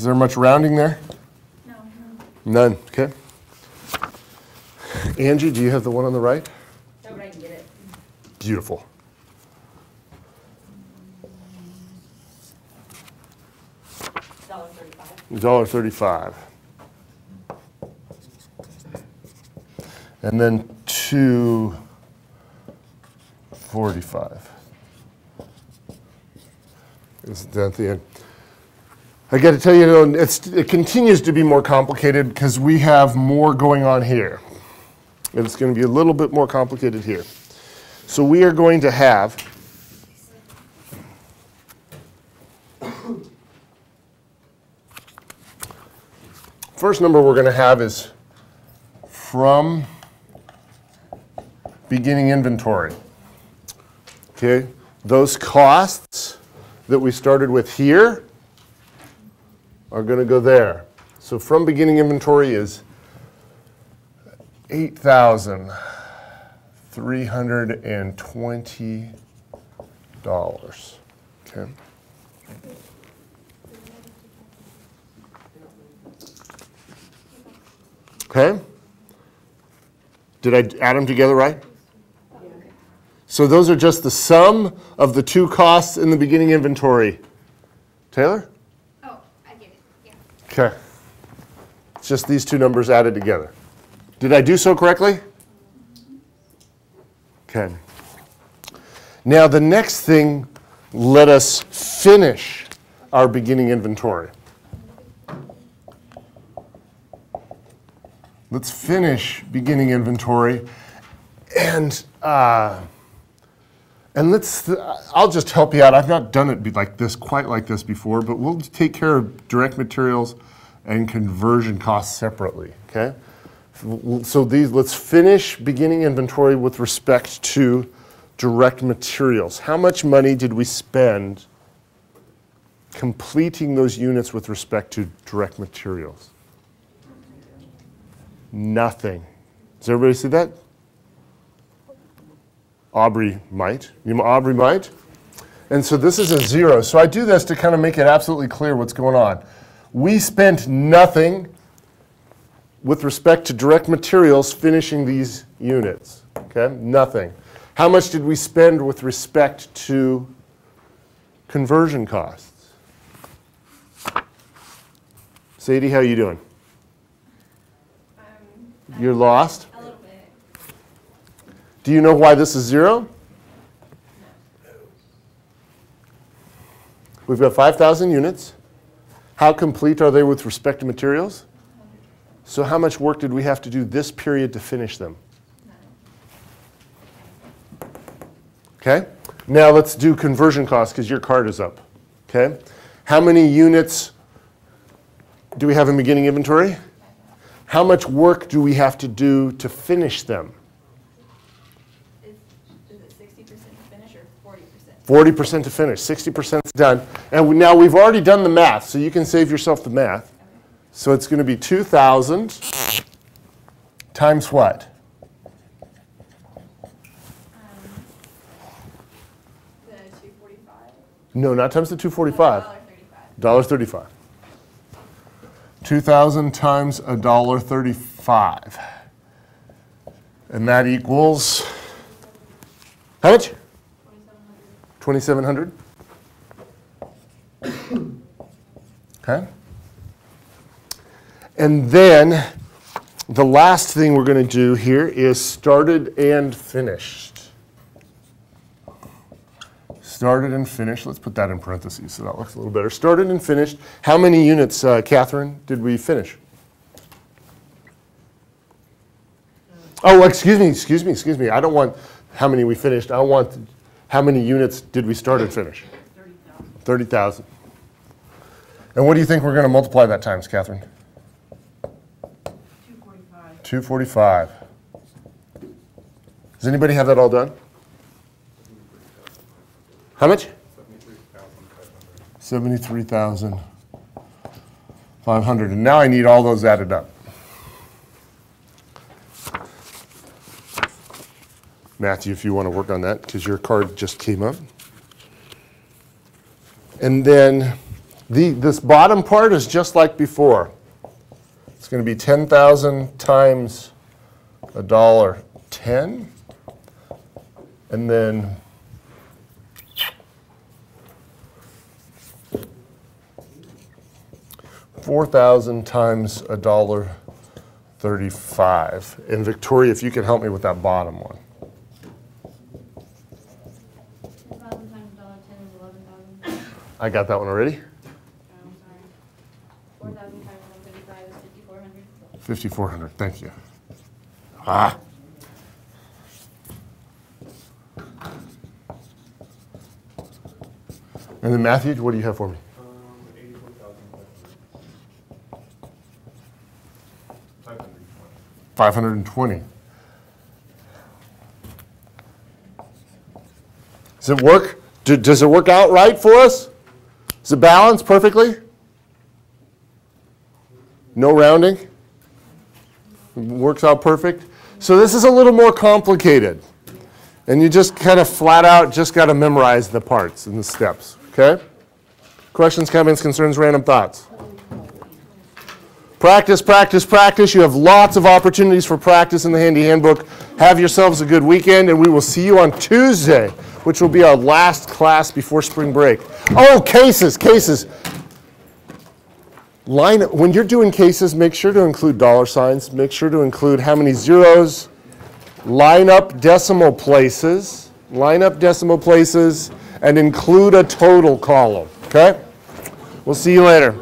Is there much rounding there? No. None, okay. Angie, do you have the one on the right? No, but I can get it. Beautiful. $1.35. And then $2.45. Is that the end? I got to tell you, it continues to be more complicated because we have more going on here. And it's going to be a little bit more complicated here. So we are going to have first number we're going to have is from beginning inventory. Okay, those costs that we started with here are going to go there. So from beginning inventory is $8,320. Okay. Okay? Did I add them together right? So those are just the sum of the two costs in the beginning inventory. Taylor? Oh, I get it. Yeah. Okay. It's just these two numbers added together. Did I do so correctly? Okay. Now the next thing, let us finish our beginning inventory. Let's finish beginning inventory, and I'll just help you out. I've not done it like this, quite like this before, but we'll take care of direct materials and conversion costs separately, okay? So let's finish beginning inventory with respect to direct materials. How much money did we spend completing those units with respect to direct materials? Nothing. Does everybody see that? Aubrey might. Aubrey might. And so this is a 0. So I do this to kind of make it absolutely clear what's going on. We spent nothing with respect to direct materials finishing these units. Okay? Nothing. How much did we spend with respect to conversion costs? Sadie, how are you doing? You're lost? A little bit. Do you know why this is 0? We've got 5,000 units. How complete are they with respect to materials? So how much work did we have to do this period to finish them? Okay? Now let's do conversion costs because your card is up. Okay? How many units do we have in beginning inventory? How much work do we have to do to finish them? Is it 60% to finish or 40%? 40% to finish. 60% is done. And now we've already done the math, so you can save yourself the math. Okay. So it's going to be 2,000 times what? The 245? No, not times the 245. $1.35. $1.35. 2,000 times $1.35. And that equals, how much? 2,700. Okay. And then the last thing we're going to do here is started and finished. Started and finished. Let's put that in parentheses so that looks a little better. Started and finished. How many units, Catherine, did we finish? Oh, excuse me. I don't want how many we finished. I want how many units did we start and finish? 30,000. 30,000. And what do you think we're going to multiply that times, Catherine? 245. 245. Does anybody have that all done? How much? 73,500. And now I need all those added up. Matthew, if you want to work on that, because your card just came up. And then This bottom part is just like before. It's going to be 10,000 times $1.10, and then $4,000 times $1.35. And Victoria, if you could help me with that bottom one. 10,000 times $1.10 is 11,000. I got that one already. I'm sorry. 4,000 times 135 is 5,400. 5,400, thank you. Ah. And then Matthew, what do you have for me? 520. Does it work? Does it work out right for us? Does it balance perfectly? No rounding? It works out perfect? So this is a little more complicated. And you just kind of flat out just got to memorize the parts and the steps, okay? Questions, comments, concerns, random thoughts? Practice, practice, practice. You have lots of opportunities for practice in the Handy Handbook. Have yourselves a good weekend, and we will see you on Tuesday, which will be our last class before spring break. Oh, cases, cases. When you're doing cases, make sure to include dollar signs. Make sure to include how many zeros. Line up decimal places. Line up decimal places, and include a total column, okay? We'll see you later.